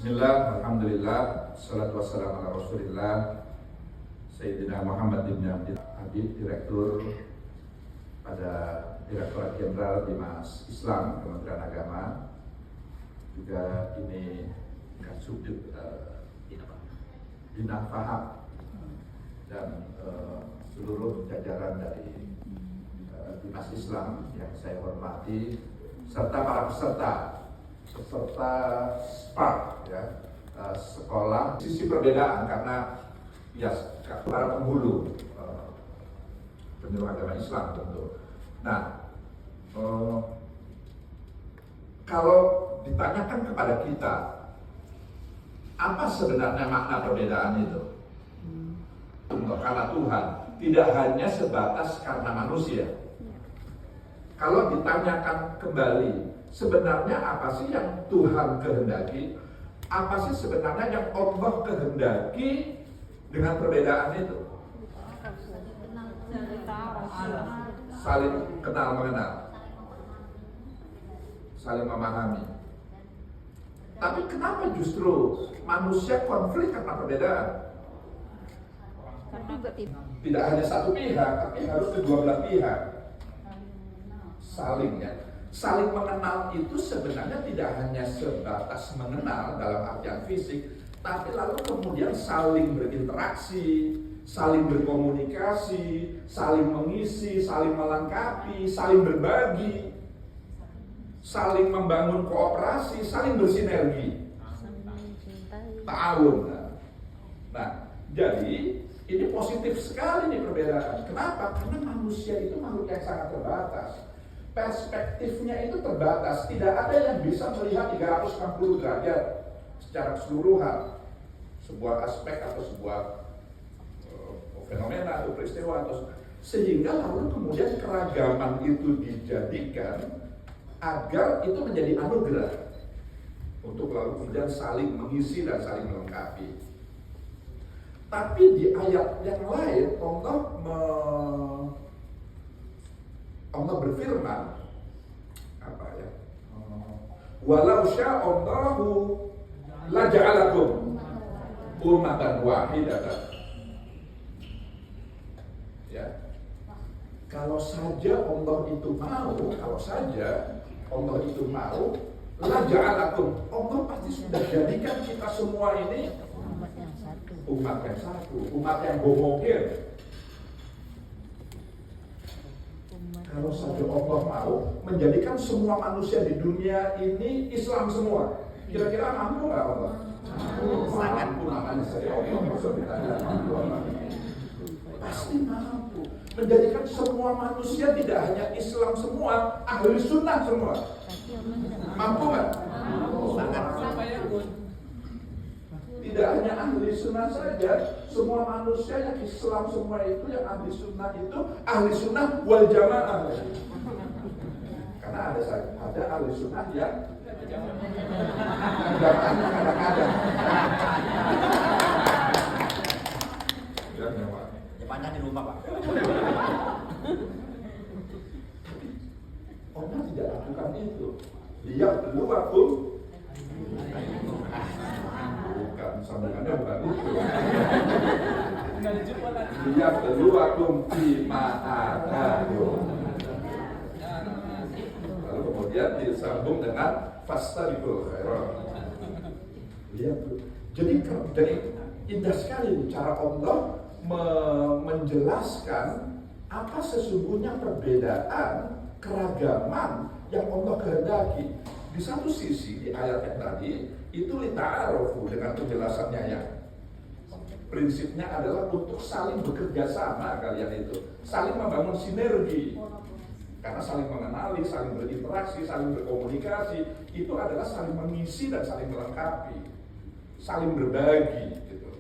Bismillah, alhamdulillah, salatu wassalamu ala rasulillah Sayyidina Muhammad bin Abdul Habib, Direktur pada Direktorat Jenderal Bimas Islam Kementerian Agama, juga ini Kasubdit Bina Faham, dan seluruh jajaran dari Bimas Islam yang saya hormati, serta para peserta SPARK, ya, sekolah. Sisi perbedaan karena ya para penghulu penyuluh agama Islam tentu. Nah, kalau ditanyakan kepada kita apa sebenarnya makna perbedaan itu, karena Tuhan tidak hanya sebatas karena manusia. Kalau ditanyakan kembali, sebenarnya apa sih yang Tuhan kehendaki? Apa sih sebenarnya yang Allah kehendaki dengan perbedaan itu? Saling kenal mengenal, saling memahami. Tapi kenapa justru manusia konflik karena perbedaan? Tidak hanya satu pihak, tapi harus kedua belah pihak. Saling mengenal itu sebenarnya tidak hanya sebatas mengenal dalam artian fisik, tapi lalu kemudian saling berinteraksi, saling berkomunikasi, saling mengisi, saling melengkapi, saling berbagi, saling membangun kooperasi, saling bersinergi, ta'awun. Nah, jadi ini positif sekali nih perbedaan. Kenapa? Karena manusia itu makhluk yang sangat terbatas. Perspektifnya itu terbatas, tidak ada yang bisa melihat 360 derajat secara keseluruhan sebuah aspek atau sebuah fenomena atau peristiwa, atau sehingga lalu kemudian keragaman itu dijadikan agar itu menjadi anugerah untuk lalu kemudian saling mengisi dan saling melengkapi. Tapi di ayat yang lain Allah berfirman apa ya? Walau sya'allahu laja'alakum ummatan wahidatan. Ya. Kalau saja Allah itu mau, laja'alakum. Allah pasti sudah jadikan kita semua ini umat yang satu, umat yang homogen. Kalau saja Allah mau menjadikan semua manusia di dunia ini Islam semua, kira-kira mampu nggak Allah? Sangat namanya saya Allah pasti mampu menjadikan semua manusia tidak hanya Islam semua, ahli sunnah semua. Mampu nggak? Sangat. Tidak hanya ahli sunnah saja, semua manusia yang Islam semua itu, yang ahli sunnah wal jamaah. Karena ada ahli sunnah yang jamaahnya kadang-kadang. Depannya di rumah, Pak. Allah tidak lakukan itu. Dia beluakum. Bukan, sambungannya bukan itu. Dia beluakum bima atakum. Lalu kemudian disambung dengan fastabiqul khairat. Lihat tuh. Jadi indah sekali cara Allah menjelaskan apa sesungguhnya perbedaan, keragaman yang Allah kehendaki. Di satu sisi di ayat yang tadi itu lita'arufu dengan penjelasannya yang prinsipnya adalah untuk saling bekerja sama, kalian itu saling membangun sinergi, karena saling mengenali, saling berinteraksi, saling berkomunikasi itu adalah saling mengisi dan saling melengkapi, saling berbagi gitu.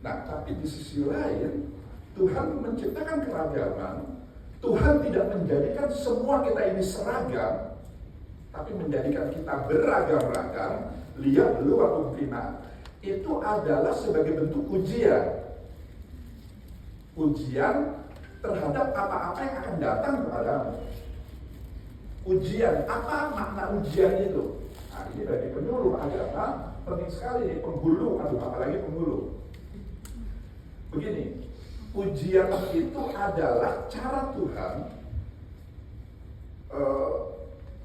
Nah, tapi di sisi lain Tuhan menciptakan keragaman. Tuhan tidak menjadikan semua kita ini seragam, tapi menjadikan kita beragam-ragam. Lihat dulu waktu bina itu adalah sebagai bentuk ujian terhadap apa-apa yang akan datang kepadamu. Ujian, apa makna ujian itu? Nah, ini bagi penyuluh penyuluh agama penting sekali nih, penghulu, apalagi penghulu. Begini, ujian itu adalah cara Tuhan,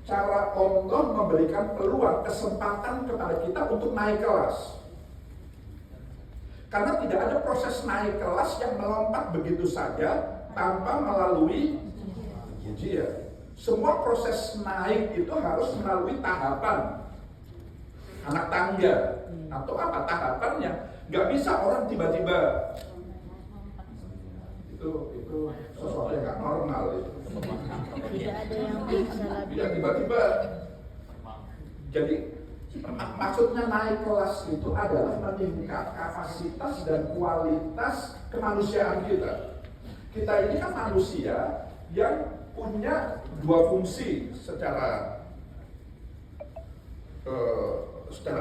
cara Allah memberikan peluang, kesempatan kepada kita untuk naik kelas. Karena tidak ada proses naik kelas yang melompat begitu saja tanpa melalui ujian. Semua proses naik itu harus melalui tahapan anak tangga atau apa tahapannya. Nggak bisa orang tiba-tiba itu sesuatu yang nggak normal itu. Tidak ada yang bisa lagi. Ya tiba-tiba. Jadi maksudnya naik kelas itu adalah meningkat kapasitas dan kualitas kemanusiaan kita. Kita ini kan manusia yang punya dua fungsi secara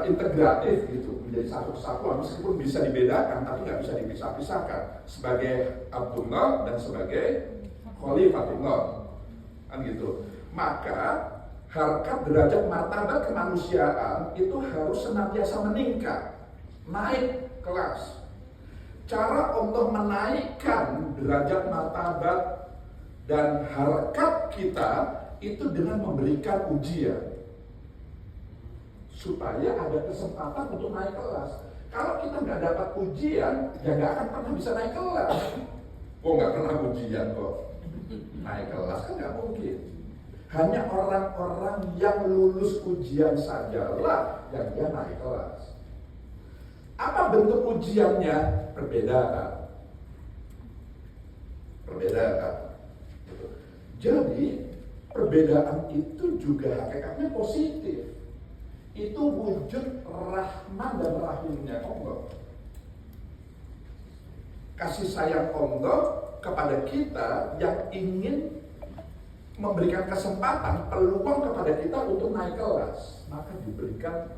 integratif gitu, menjadi satu kesatuan meskipun bisa dibedakan tapi nggak bisa dipisah-pisahkan, sebagai Abdullah dan sebagai Khalifatullah kan gitu. Maka harkat derajat martabat kemanusiaan itu harus senantiasa meningkat, naik kelas. Cara untuk menaikkan derajat martabat dan harkat kita itu dengan memberikan ujian supaya ada kesempatan untuk naik kelas. Kalau kita nggak dapat ujian, ya nggak akan pernah bisa naik kelas. Nggak pernah ujian kok. Naik kelas kan nggak mungkin. Hanya orang-orang yang lulus ujian sajalah yang dia naik kelas. Apa bentuk ujiannya? Perbedaan. Jadi perbedaan itu juga hakikatnya positif. Itu wujud rahman dan rahimnya Allah. Kasih sayang Allah kepada kita yang ingin memberikan kesempatan, peluang kepada kita untuk naik kelas. Maka diberikan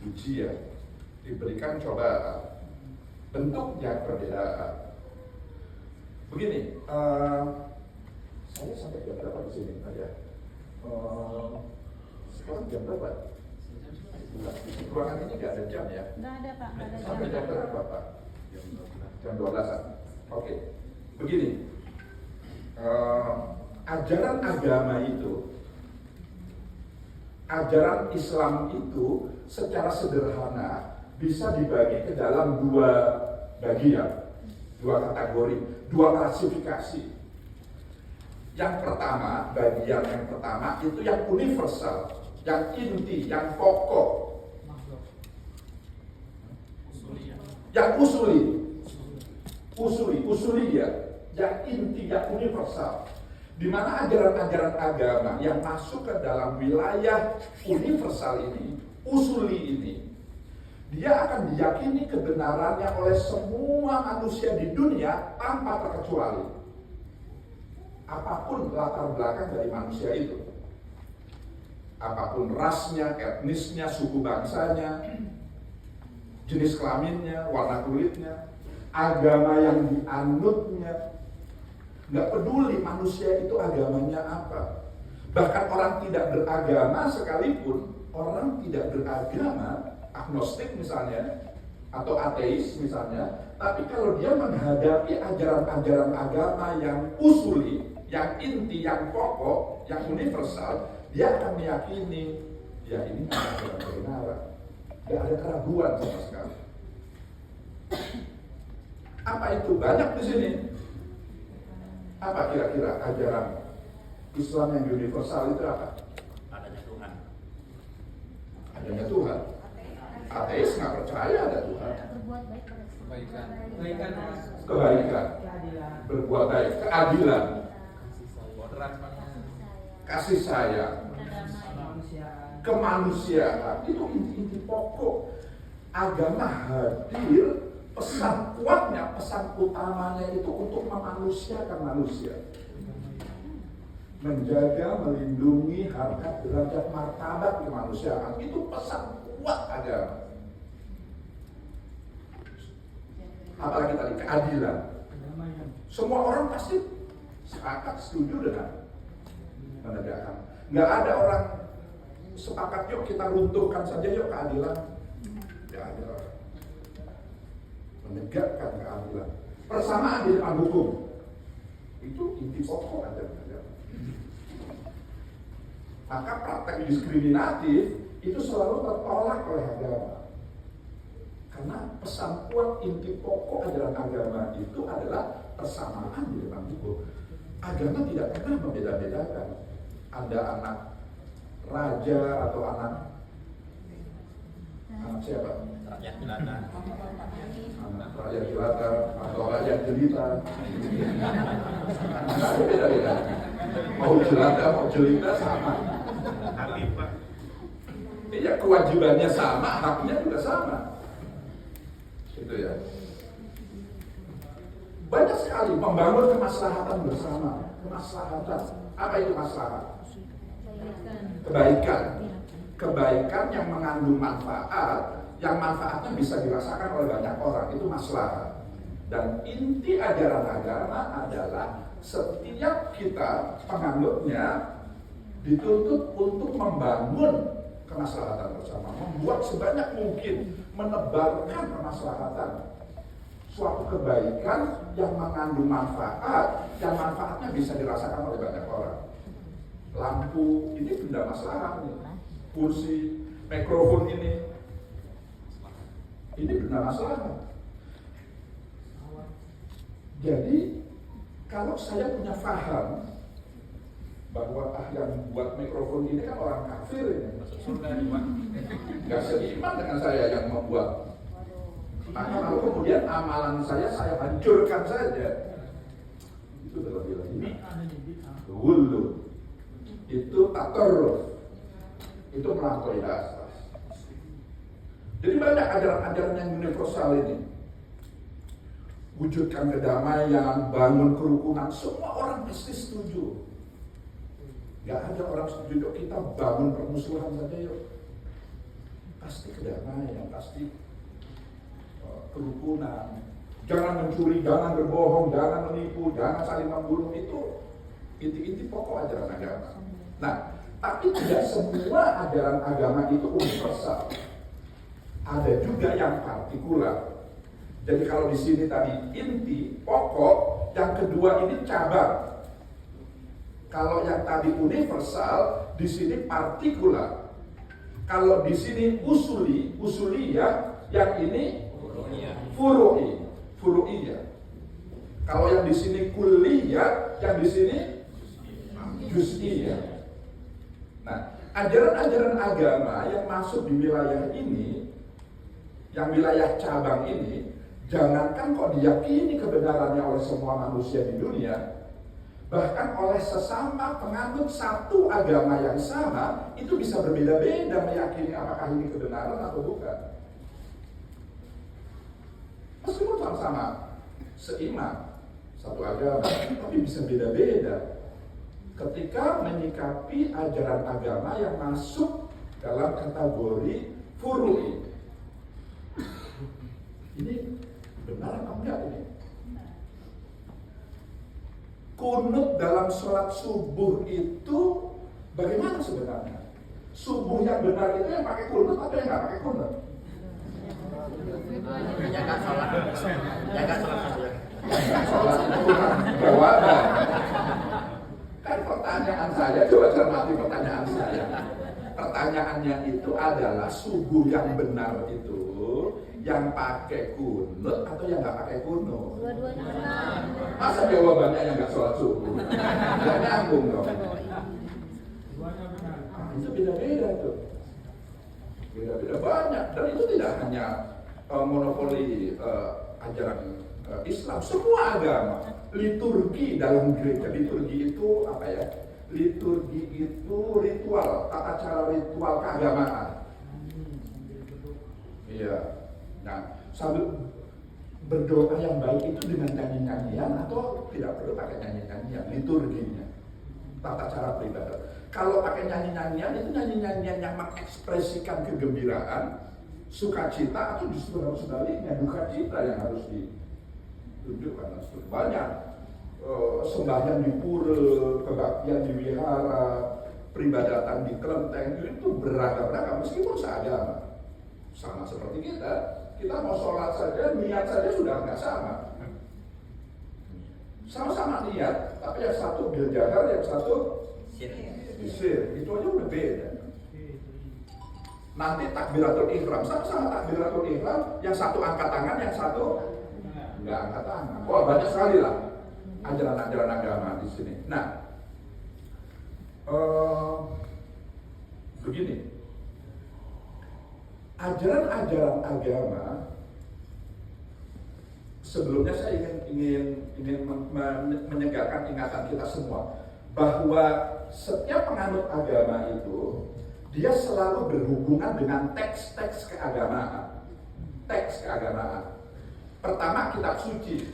ujian, diberikan cobaan. Bentuknya perbedaan. Begini, saya sampai jam berapa di sini aja? Sekarang jam berapa? Ruangan ini nggak ada jam ya? Nggak ada Pak, nggak ada jam. Sampai jam berapa Pak? Jam 12-an. Oke. Begini, ajaran agama itu, ajaran Islam itu secara sederhana bisa dibagi ke dalam dua bagian, dua kategori, dua klasifikasi. Yang pertama, bagian yang pertama itu yang universal, yang inti, yang pokok, yang usuli ya, yang inti, yang universal. Di mana ajaran-ajaran agama yang masuk ke dalam wilayah universal ini, usuli ini, dia akan diyakini kebenarannya oleh semua manusia di dunia tanpa terkecuali. Apapun latar belakang dari manusia itu, apapun rasnya, etnisnya, suku bangsanya, jenis kelaminnya, warna kulitnya, agama yang dianutnya, nggak peduli manusia itu agamanya apa. Bahkan orang tidak beragama sekalipun, orang tidak beragama, agnostik misalnya, atau ateis misalnya, tapi kalau dia menghadapi ajaran-ajaran agama yang usuli, yang inti, yang pokok, yang universal, dia akan meyakini, ya ini ajaran kebenaran. Gak ada keraguan sama sekali. Apa itu? Banyak di sini. Apa kira-kira ajaran Islam yang universal itu apa? Adanya Tuhan. Adanya Tuhan. Ateis nggak percaya ada Tuhan. Berbuat baik pada Kebaikan, Kebaikan, berbuat baik, keadilan, kasih sayang, kemanusiaan. Itu inti-inti pokok. Agama hadir, pesan kuatnya, pesan utamanya itu untuk memanusiakan manusia, menjaga, melindungi harkat derajat martabat kemanusiaan. Itu pesan kuat agama. Apalagi tadi keadilan. Semua orang pasti sepakat, setuju dengan menegakkan. Nggak ada orang sepakat yuk kita runtuhkan saja yuk keadilan. Ya ada. Menegakkan keadilan. Persamaan di depan hukum. Itu inti pokok ajaran agama. Maka praktek diskriminatif itu selalu tertolak oleh agama. Karena pesan kuat inti pokok ajaran agama itu adalah persamaan di depan hukum. Agama tidak pernah membeda-bedakan. Anda anak raja atau anak siapa? Rakyat jelata. Anak rakyat jelata atau rakyat jelita. Tidak ada beda-beda. Mau jelata, mau jelita sama. Habib Pak. Ya kewajibannya sama, haknya juga sama. Gitu ya. Banyak sekali membangun kemaslahatan bersama. Kemaslahatan. Apa itu maslahat? Kebaikan. Kebaikan yang mengandung manfaat, yang manfaatnya bisa dirasakan oleh banyak orang, itu maslahat. Dan inti ajaran agama adalah setiap kita penganutnya dituntut untuk membangun kemaslahatan bersama, membuat sebanyak mungkin, menebarkan kemaslahatan, suatu kebaikan yang mengandung manfaat, yang manfaatnya bisa dirasakan oleh banyak orang. Lampu ini benda maslahat nih, kursi, mikrofon ini benda maslahat. Jadi kalau saya punya paham bahwa yang buat mikrofon ini kan orang kafir ini, nggak seiman dengan saya yang membuat. Maka lalu kemudian amalan saya hancurkan saja. Itu terlebih-lebih gulu. Itu tatorruf. Itu melampaui batas. Jadi banyak ajaran-ajaran yang universal ini. Wujudkan kedamaian, bangun kerukunan, semua orang pasti setuju. Gak ada orang setuju, yuk kita bangun permusuhan saja yuk. Pasti kedamaian, pasti kerukunan. Jangan mencuri, jangan berbohong, jangan menipu, jangan saling membunuh. Itu inti-inti pokok ajaran agama. Nah, tapi tidak semua ajaran agama itu universal. Ada juga yang partikular. Jadi kalau di sini tadi inti, pokok, yang kedua ini cabang. Kalau yang tadi universal, di sini partikular. Kalau di sini usuliyah, yang ini furu'iyah. Kalau yang di sini kulliyah, yang di sini juz'iyah. Nah, ajaran-ajaran agama yang masuk di wilayah ini, yang wilayah cabang ini, jangankan kok diyakini kebenarannya oleh semua manusia di dunia, bahkan oleh sesama penganut satu agama yang sama, itu bisa berbeda-beda meyakini apakah ini kebenaran atau bukan. Meskipun sama-sama seiman, satu agama, tapi bisa beda-beda ketika menyikapi ajaran agama yang masuk dalam kategori furu'i. Ini benar atau enggak ini? Kunut dalam sholat subuh itu bagaimana sebenarnya? Subuh yang benar itu yang pakai kunut atau yang nggak pakai kunut? Jaga sholat saja. Sholat itu kan jawaban. Kan pertanyaan saya, coba cermati pertanyaan saya. Pertanyaannya itu adalah subuh yang benar itu yang pakai kunut atau yang nggak pakai kunut? Dua-duanya benar. Masa jawabannya yang nggak sholat subuh? Nggak nyambung dong. Itu beda-beda tuh. Beda-beda banyak. Dan itu tidak hanya monopoli ajaran Islam, semua agama. Liturgi dalam gereja, liturgi itu apa ya? Liturgi itu ritual, tata cara ritual keagamaan. Iya. Nah, sambil berdoa yang baik itu dengan nyanyi-nyanyian atau tidak perlu pakai nyanyi-nyanyian, liturginya, tata cara beribadah. Kalau pakai nyanyi-nyanyian itu nyanyi-nyanyian yang mengekspresikan kegembiraan, sukacita, atau justru harus sebaliknya, duka cita yang harus ditunjukkan. Banyak sembahyang di pura, kebaktian di wihara, peribadatan di kelenteng itu beragam-ragam meskipun seagama. Sama seperti kita mau sholat saja, niat saja sudah nggak sama. Sama-sama niat, tapi yang satu berjalan, yang satu isir. Itu aja udah beda. Nanti takbiratul ihram, sama-sama takbiratul ihram, yang satu angkat tangan, yang satu nggak angkat tangan. Wah, banyak sekali lah ajaran-ajaran agama di sini. Nah, begini, ajaran-ajaran agama sebelumnya saya ingin menyegarkan ingatan kita semua bahwa setiap penganut agama itu dia selalu berhubungan dengan teks-teks keagamaan. Teks keagamaan. Pertama, kitab suci,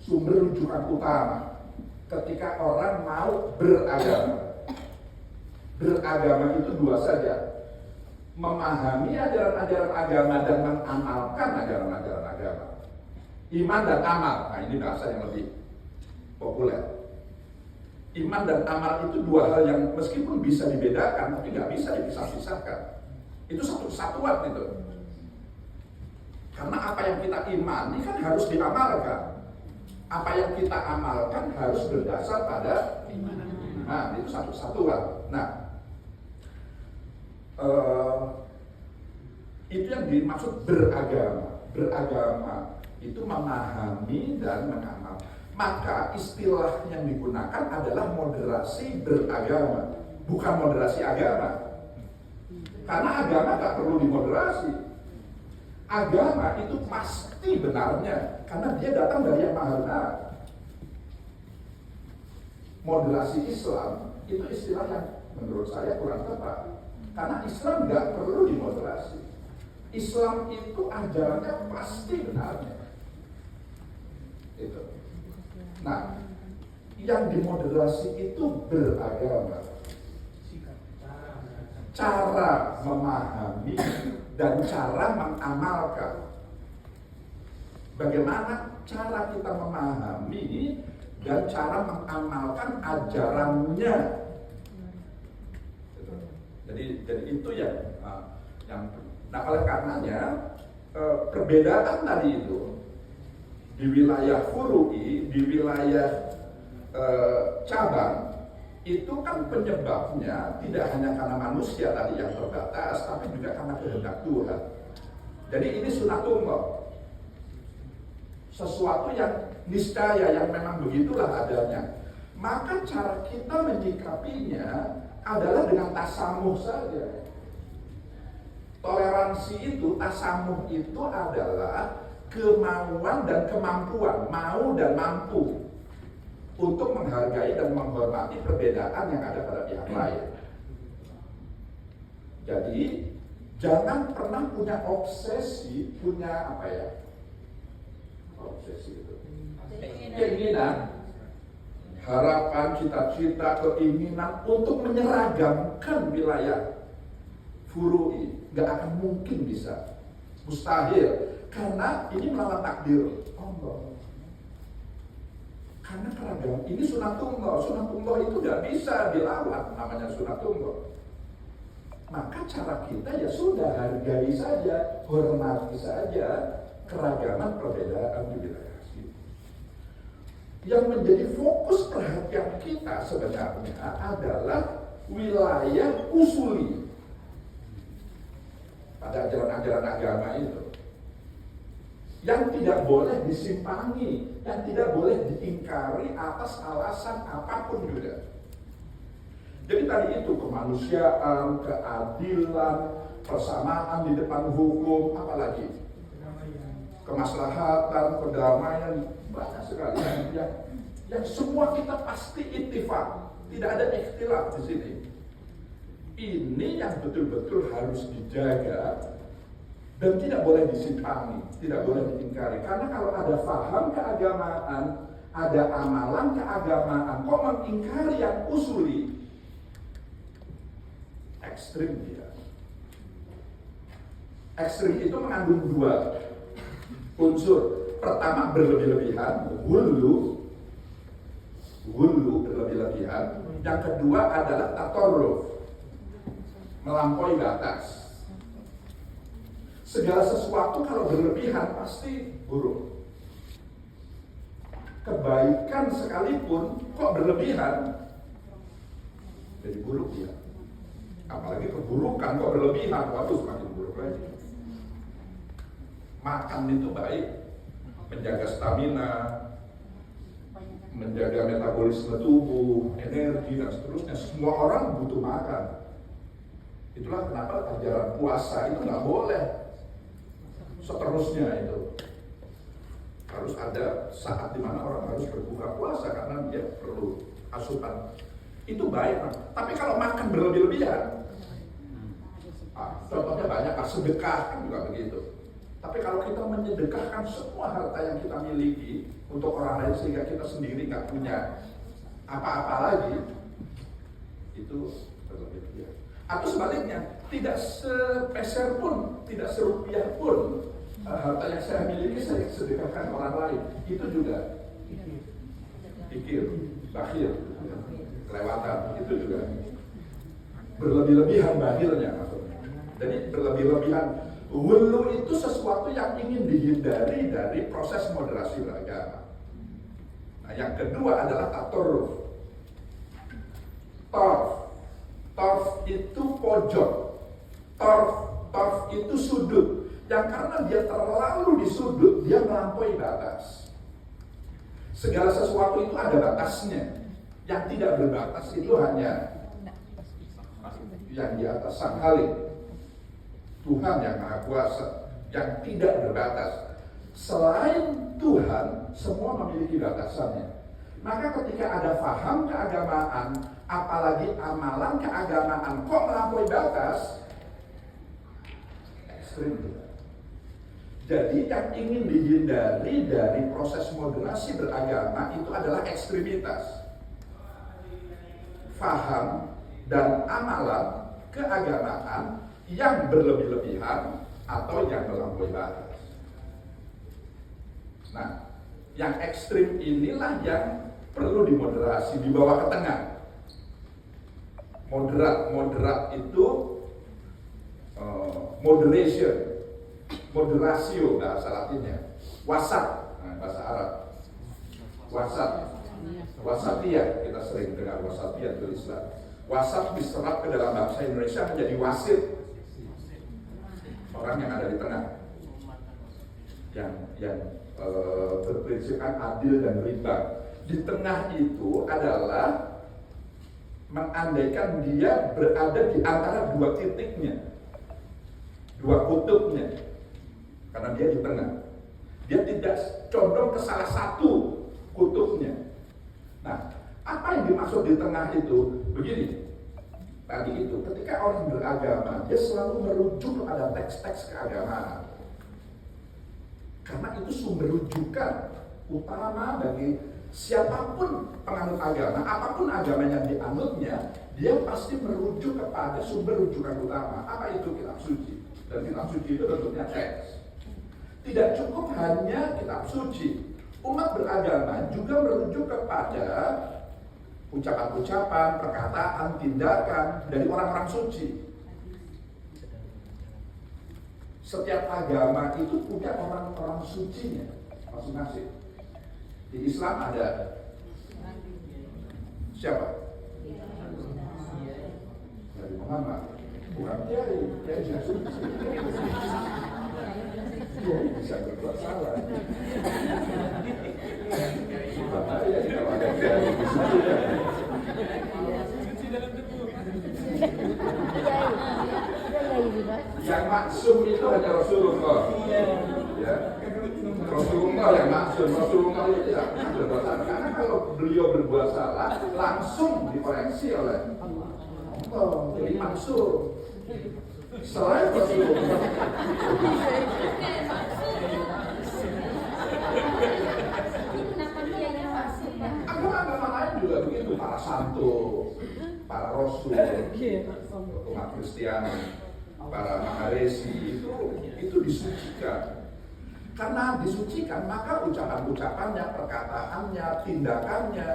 sumber rujukan utama ketika orang mau beragama. Beragama itu dua saja, memahami ajaran-ajaran agama dan mengamalkan ajaran-ajaran agama. Iman dan amal, nah ini bahasa yang lebih populer. Iman dan amal itu dua hal yang meskipun bisa dibedakan, tapi nggak bisa dipisah-pisahkan. Itu satu kesatuan itu. Karena apa yang kita imani kan harus diamalkan. Apa yang kita amalkan harus berdasar pada iman. Nah, itu satu kesatuan. Nah, itu yang dimaksud beragama. Beragama itu memahami dan mengamal. Maka istilah yang digunakan adalah moderasi beragama, bukan moderasi agama. Karena agama gak perlu dimoderasi. Agama itu pasti benarnya, karena dia datang dari yang maha benar. Moderasi Islam itu istilah yang menurut saya kurang tepat. Karena Islam gak perlu dimoderasi. Islam itu ajarannya pasti benarnya. Itu. Nah, yang dimoderasi itu beragama. Cara memahami dan cara mengamalkan. Bagaimana cara kita memahami dan cara mengamalkan ajarannya. Jadi itu yang nah oleh karenanya perbedaan tadi itu di wilayah furu'i, di wilayah cabang itu kan penyebabnya tidak hanya karena manusia tadi yang terbatas, tapi juga karena kehendak Tuhan. Jadi ini sunatullah, sesuatu yang niscaya, yang memang begitulah adanya. Maka cara kita menyikapinya adalah dengan tasamuh saja. Toleransi itu, tasamuh itu adalah kemauan dan kemampuan, mau dan mampu untuk menghargai dan menghormati perbedaan yang ada pada pihak lain. Jadi jangan pernah punya obsesi, punya apa ya? Obsesi itu. Keinginan, harapan, cita-cita, keinginan untuk menyeragamkan wilayah furu'i, nggak akan mungkin bisa, mustahil, karena ini melawan takdir Allah. Karena keragaman ini sunatullah, sunatullah itu nggak bisa dilawan, namanya sunatullah. Maka cara kita ya sudah hargai saja, hormati saja keragaman perbedaan di wilayah ini. Yang menjadi fokus perhatian kita sebenarnya adalah wilayah usuli pada ajaran-ajaran agama itu, yang tidak boleh disimpangi, yang tidak boleh diingkari atas alasan apapun juga. Jadi tadi itu kemanusiaan, keadilan, persamaan di depan hukum, apalagi kemaslahatan, perdamaian, banyak sekali yang semua kita pasti ittifaq, tidak ada ikhtilaf di sini. Ini yang betul-betul harus dijaga dan tidak boleh disimpangi, tidak boleh diingkari. Karena kalau ada faham keagamaan, ada amalan keagamaan, kok mengingkari yang usuli, ekstrim dia. Ekstrim itu mengandung dua unsur. Pertama berlebih-lebihan, hulu berlebih-lebihan. Yang kedua adalah tatorruf, melampaui batas. Segala sesuatu kalau berlebihan pasti buruk. Kebaikan sekalipun kok berlebihan jadi buruk ya. Apalagi keburukan kok berlebihan, waduh semakin buruk lagi. Makan itu baik, menjaga stamina, menjaga metabolisme tubuh, energi dan seterusnya. Semua orang butuh makan. Itulah kenapa ajaran puasa itu nggak boleh seterusnya itu. Harus ada saat dimana orang harus berbuka puasa karena dia perlu asupan. Itu baik, tapi kalau makan berlebih-lebihan, contohnya banyak, sedekah kan juga begitu. Tapi kalau kita menyedekahkan semua harta yang kita miliki untuk orang lain sehingga kita sendiri nggak punya apa-apa lagi, itu berlebih-lebihan. Atau sebaliknya, tidak sepeser pun, tidak serupiah pun harta yang saya miliki saya sedekahkan orang lain, itu juga pikir, bakhil, kelewatan, itu juga berlebih-lebihan bakhilnya maksudnya. Jadi berlebih-lebihan, wulu itu sesuatu yang ingin dihindari dari proses moderasi beragama. Nah, yang kedua adalah tatorruf. Torf itu pojok, torf itu sudut. Yang karena dia terlalu di sudut, dia melampaui batas. Segala sesuatu itu ada batasnya. Yang tidak berbatas itu hanya yang di atas sang Khalik, Tuhan yang Maha Kuasa, yang tidak berbatas. Selain Tuhan, semua memiliki batasannya. Maka ketika ada faham keagamaan, apalagi amalan keagamaan kok melampaui batas, ekstrim. Jadi yang ingin dihindari dari proses moderasi beragama itu adalah ekstremitas. Faham dan amalan keagamaan yang berlebih-lebihan atau yang melampaui batas. Nah, yang ekstrim inilah yang perlu dimoderasi, dibawa ke tengah. Moderat itu moderation, moderatio bahasa Latinnya, wasat, bahasa Arab, wasatiyah, kita sering dengar wasatiyah itu Islam. Wasat diserap ke dalam bahasa Indonesia menjadi wasit, orang yang ada di tengah, yang berprinsipkan adil dan berimbang. Di tengah itu adalah mengandaikan dia berada di antara dua titiknya, dua kutubnya. Karena dia di tengah, dia tidak condong ke salah satu kutubnya. Nah, apa yang dimaksud di tengah itu? Begini, tadi itu ketika orang beragama, dia selalu merujuk kepada teks-teks keagamaan. Karena itu sumber rujukan utama bagi siapapun penganut agama, apapun agama yang dianutnya, dia pasti merujuk kepada sumber rujukan utama. Apa itu? Kitab suci. Dan kitab suci itu bentuknya teks. Tidak cukup hanya kitab suci. Umat beragama juga merujuk kepada ucapan-ucapan, perkataan, tindakan dari orang-orang suci. Setiap agama itu punya orang-orang sucinya masing-masing. Di Islam ada siapa? Dari Muhammad. Bukan Kiai sudah suci. Kiai bisa berbuat salah. Bahaya kalau ada Kiai suci. Yang maksum itu hanya Rasulullah. Ya. Rasulullah yang maksum, Rasulullah itu tidak berbuat salah. Karena kalau beliau berbuat salah, langsung dikoreksi oleh Allah. Jadi maksum. Selain Rasulullah, agama-agama lain juga begitu. Para santo, para rasul, umat Kristiani, para maharesi itu disucikan. Karena disucikan, maka ucapan-ucapannya, perkataannya, tindakannya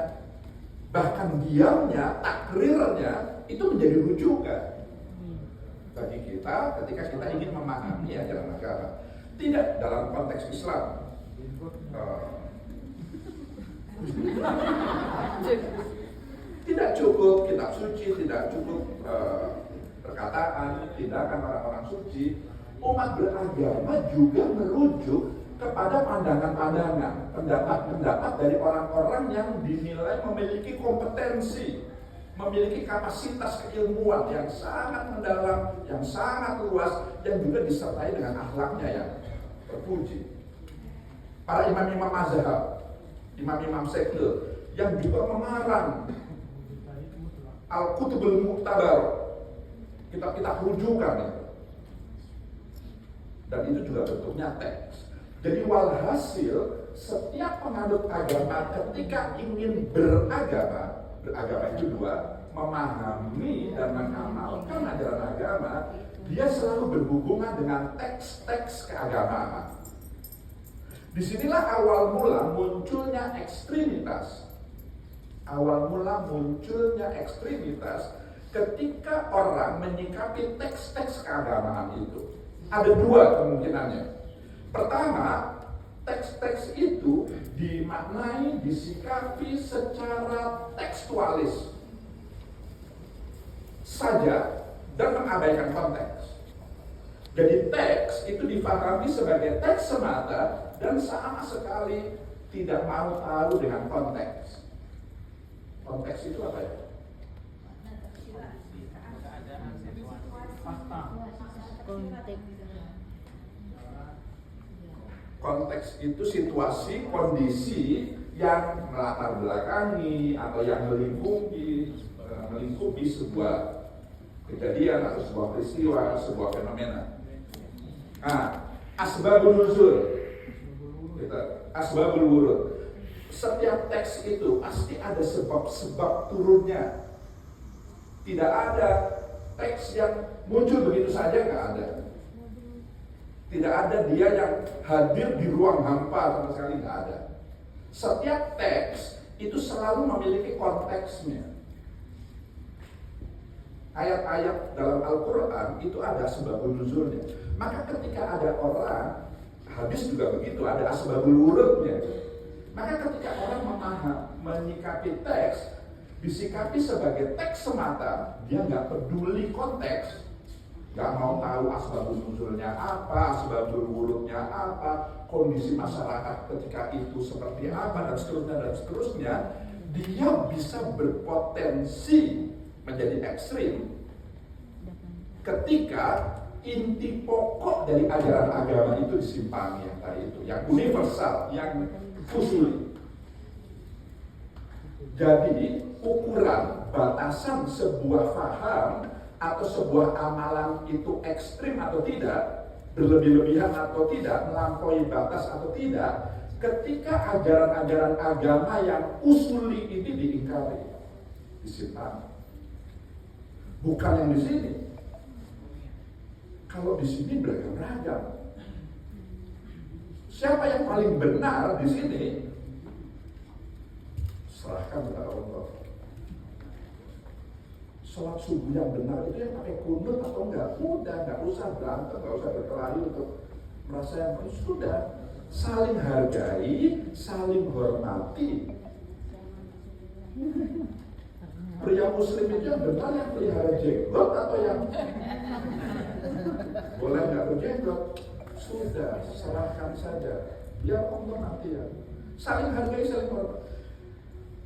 Bahkan diamnya, takrirnya itu menjadi rujukan bagi kita ketika kita ingin memahami ajaran agama. Tidak dalam konteks Islam. Tidak cukup kitab suci, tidak cukup perkataan, tindakan orang-orang suci. Umat beragama juga merujuk kepada pandangan-pandangan, pendapat-pendapat dari orang-orang yang dinilai memiliki kompetensi, memiliki kapasitas keilmuan yang sangat mendalam, yang sangat luas, yang juga disertai dengan akhlaknya yang terpuji. Para imam-imam mazhab, imam-imam sekte yang juga mengarang Al-Kutubul Mu'tabar, kitab-kitab rujukan itu. Dan itu juga bentuknya teks. Jadi walhasil setiap penganut agama ketika ingin beragama itu dua, memahami dan mengamalkan ajaran agama, dia selalu berhubungan dengan teks-teks keagamaan. Disinilah awal mula munculnya ekstremitas. Awal mula munculnya ekstremitas ketika orang menyikapi teks-teks keagamaan itu. Ada dua kemungkinannya. Pertama, teks-teks itu dimaknai, disikapi secara tekstualis saja dan mengabaikan konteks. Jadi teks itu difahami sebagai teks semata dan sama sekali tidak mau tahu dengan konteks. Konteks itu apa ya? Konteks itu situasi, kondisi yang melatar belakangi atau yang melingkupi sebuah kejadian atau sebuah peristiwa atau sebuah fenomena. Nah, asbabun nuzul, asbabul wurud. Setiap teks itu pasti ada sebab-sebab turunnya. Tidak ada teks yang muncul begitu saja, nggak ada. Tidak ada dia yang hadir di ruang hampa, sama sekali nggak ada. Setiap teks itu selalu memiliki konteksnya. Ayat-ayat dalam Al-Quran itu ada asbabun nuzulnya. Maka ketika ada orang, hadis juga begitu, ada asbabul wurudnya. Maka ketika orang menyikapi teks, disikapi sebagai teks semata, dia nggak peduli konteks. Gak mau tahu asbabun nuzulnya apa, asbabul wurudnya apa, kondisi masyarakat ketika itu seperti apa, dan seterusnya, dia bisa berpotensi menjadi ekstrim ketika inti pokok dari ajaran agama itu disimpangi yang tadi itu, yang universal, yang usuli. Jadi ukuran batasan sebuah faham atau sebuah amalan itu ekstrim atau tidak, berlebih-lebihan atau tidak, melampaui batas atau tidak, ketika ajaran-ajaran agama yang usuli ini diingkari, disimpan. Bukan yang di sini. Kalau di sini beragam-ragam. Siapa yang paling benar di sini? Serahkan kepada Allah. Sholat subuh yang benar itu yang pakai kunut atau enggak? Udah, enggak usah berantem, enggak usah berkelahi untuk merasa yang sudah. Saling hargai, saling hormati. Pria muslim itu yang benar yang pelihara jenggot atau yang boleh enggak berjenggot? Sudah, serahkan saja. Biar Allah nanti ya. Saling hargai, saling hormati.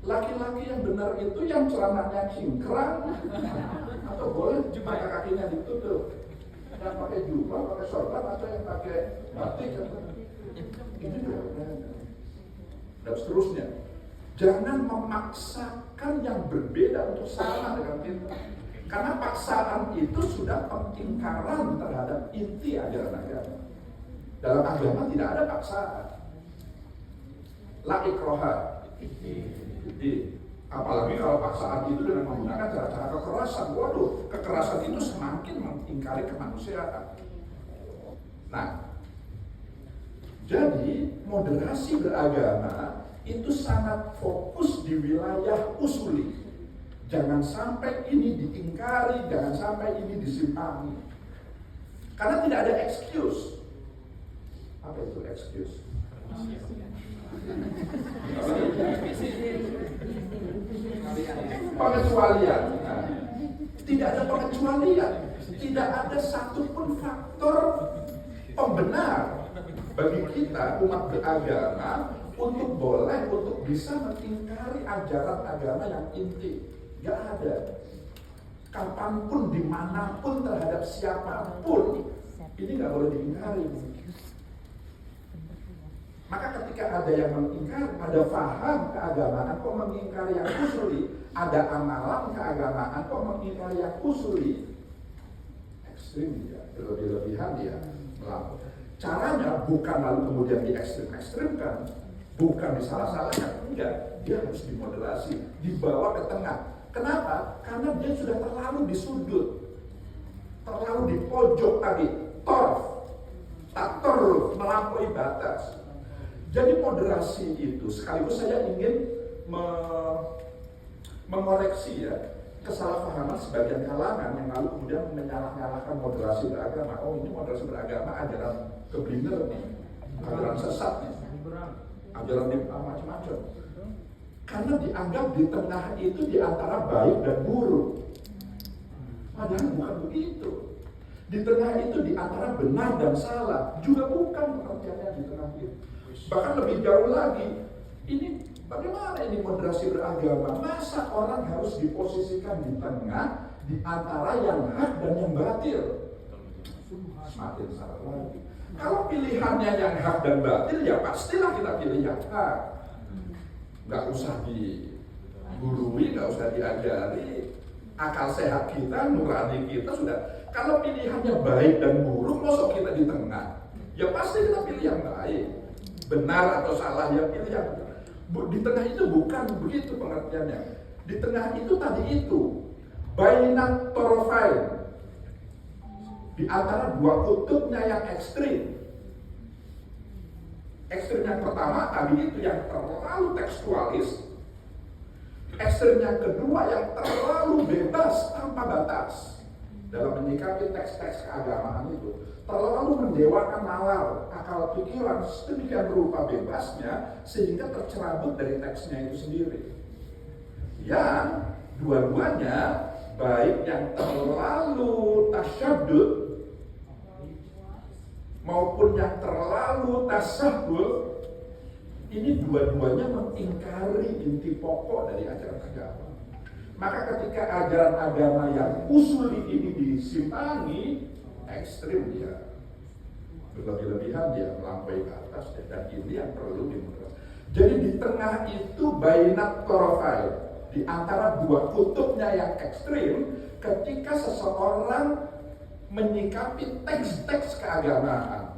Laki-laki yang benar itu yang celananya cingkrang atau boleh pakai kakinya ditutup, yang pakai jubah, pakai sorban atau yang pakai batik, ini juga dan seterusnya. Jangan memaksakan yang berbeda untuk sama dengan kita, karena paksaan itu sudah pengingkaran terhadap inti ajaran agama. Dalam agama tidak ada paksaan. La ikraha. Jadi, apalagi kalau paksaan itu dengan menggunakan cara-cara kekerasan. Waduh, kekerasan itu semakin mengingkari kemanusiaan. Nah, jadi moderasi beragama itu sangat fokus di wilayah usuli. Jangan sampai ini diingkari, jangan sampai ini disimpangi. Karena tidak ada excuse. Apa itu excuse? Pengecualian. Nah, tidak ada pengecualian. Tidak ada satupun faktor pembenar bagi kita umat beragama untuk bisa mengingkari ajaran agama yang inti. Gak ada. Kapanpun, dimanapun, terhadap siapapun, ini gak boleh diingkari. Maka ketika ada yang mengingkari, ada faham keagamaan kok mengingkari yang usuli, ada amalan keagamaan kok mengingkari yang usuli, ekstrim ya, berlebih-lebihan ya, melakukan. Caranya bukan lalu kemudian diekstrim-ekstrimkan, bukan disalah-salahkan, enggak, dia harus dimoderasi, dibawa ke tengah. Kenapa? Karena dia sudah terlalu di sudut, terlalu di pojok tadi, torf, melampaui batas. Jadi moderasi itu, sekaligus saya ingin mengoreksi ya kesalahpahaman sebagian kalangan yang lalu kemudian menyalah-nyalahkan moderasi beragama. Oh, ini moderasi beragama ajaran keblinger nih, ajaran sesat nih, ajaran macam-macam. Karena dianggap di tengah itu di antara baik dan buruk. Padahal bukan begitu. Di tengah itu di antara benar dan salah. Juga bukan pengertiannya di tengah itu. Bahkan lebih jauh lagi, ini bagaimana ini moderasi beragama? Masa orang harus diposisikan di tengah di antara yang hak dan yang batil? Semakin salah lagi. Kalau pilihannya yang hak dan batil, ya pastilah kita pilih yang hak. Nggak usah digurui, nggak usah diajari. Akal sehat kita, nurani kita sudah. Kalau pilihannya baik dan buruk, masa kita di tengah? Ya pasti kita pilih yang baik. Benar atau salah, ya pilih yang benar. Di tengah itu bukan begitu pengertiannya. Di tengah itu tadi itu bainat torofain, di antara dua kutubnya yang ekstrim. Ekstrim yang pertama tadi itu yang terlalu tekstualis. Ekstrim yang kedua yang terlalu bebas tanpa batas dalam menyikapi teks-teks keagamaan itu. Terlalu mendewakan nalar, akal pikiran sedemikian rupa bebasnya sehingga tercerabut dari teksnya itu sendiri. Yang dua-duanya, baik yang terlalu tasyadud maupun yang terlalu tasahul, ini dua-duanya mengingkari inti pokok dari ajaran agama. Maka ketika ajaran agama yang usuli ini disimpangi, ekstrim dia, berlebih-lebihan dia, melampaui batas, dan ini yang perlu dimoderasi. Jadi di tengah itu bainat torofail, di antara dua kutubnya yang ekstrim, ketika seseorang menyikapi teks-teks keagamaan,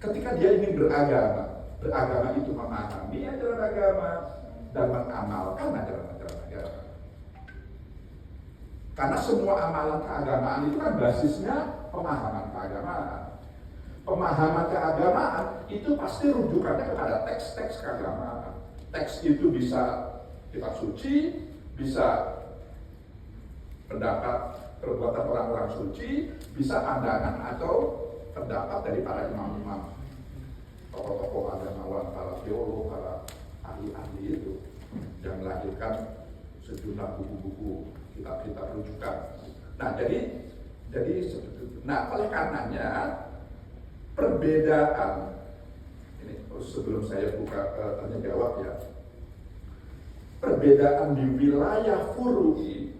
ketika dia ingin beragama itu memahami ajaran agama dan mengamalkan ajaran-ajaran agama. Karena semua amalan keagamaan itu kan basisnya pemahaman keagamaan. Pemahaman keagamaan itu pasti rujukannya kepada teks-teks keagamaan. Teks itu bisa kitab suci, bisa pendapat perbuatan orang-orang suci, bisa pandangan atau pendapat dari para imam-imam, tokoh-tokoh agamawan, para teolog, para ahli-ahli itu yang melahirkan sejumlah buku-buku, kitab-kitab rujukan. Nah, jadi oleh karenanya perbedaan ini sebelum saya buka tanya jawab ya, perbedaan di wilayah furu'i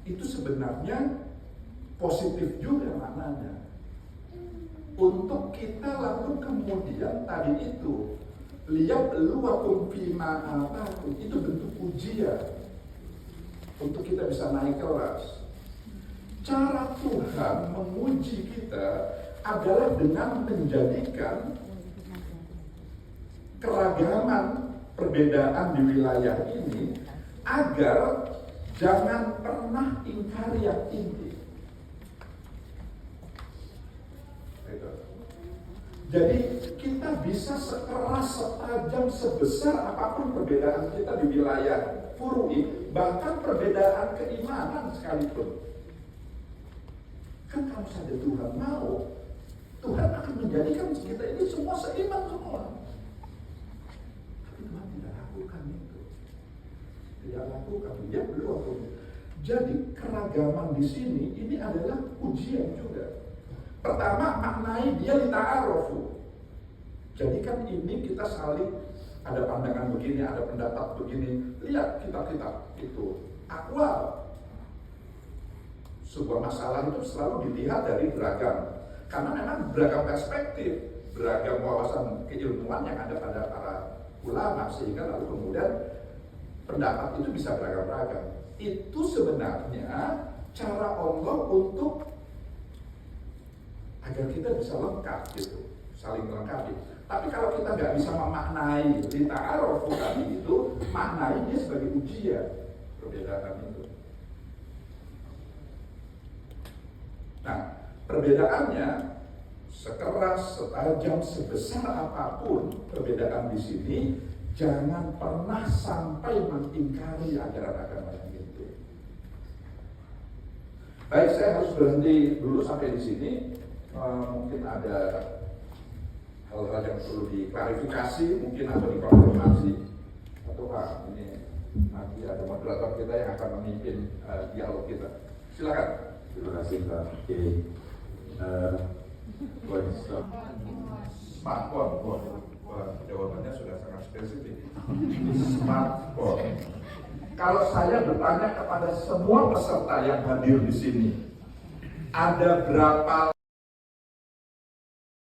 itu sebenarnya positif juga maknanya. Untuk kita lalu kemudian tadi itu lihat luwakum fima atakum, itu bentuk ujian untuk kita bisa naik kelas. Cara Tuhan menguji kita adalah dengan menjadikan keragaman perbedaan di wilayah ini agar jangan pernah ingkari yang inti. Jadi kita bisa sekeras, setajam, sebesar apapun perbedaan kita di wilayah furui, bahkan perbedaan keimanan sekalipun. Kan kalau saja Tuhan mau, Tuhan akan menjadikan kita ini semua seiman semua. Tapi Tuhan tidak lakukan itu. Tidak lakukan, dia belum. Jadi keragaman di sini ini adalah ujian juga. Pertama, maknai dia lita'arofu. Jadi kan ini kita saling ada pandangan begini, ada pendapat begini. Lihat kitab-kitab itu akwal. Sebuah masalah itu selalu dilihat dari beragam. Karena memang beragam perspektif, beragam wawasan keilmuan yang ada pada para ulama, sehingga lalu kemudian pendapat itu bisa beragam-ragam. Itu sebenarnya cara Allah untuk agar kita bisa lengkap gitu, saling melengkapi. Tapi kalau kita nggak bisa memaknai lita'arofu tadi itu, maknai dia sebagai ujian perbedaan itu. Nah, perbedaannya sekeras, setajam, sebesar apapun perbedaan di sini, jangan pernah sampai mengingkari ajaran agama yang itu. Baik, saya harus berhenti dulu sampai di sini. Mungkin ada hal-hal yang perlu diklarifikasi, mungkin atau dikonfirmasi, atau ini nanti ada moderator kita yang akan memimpin dialog kita. Silakan. Terima kasih Pak. Oke. Smartphone, jawabannya sudah sangat spesifik. Smartphone. Kalau saya bertanya kepada semua peserta yang hadir di sini, ada berapa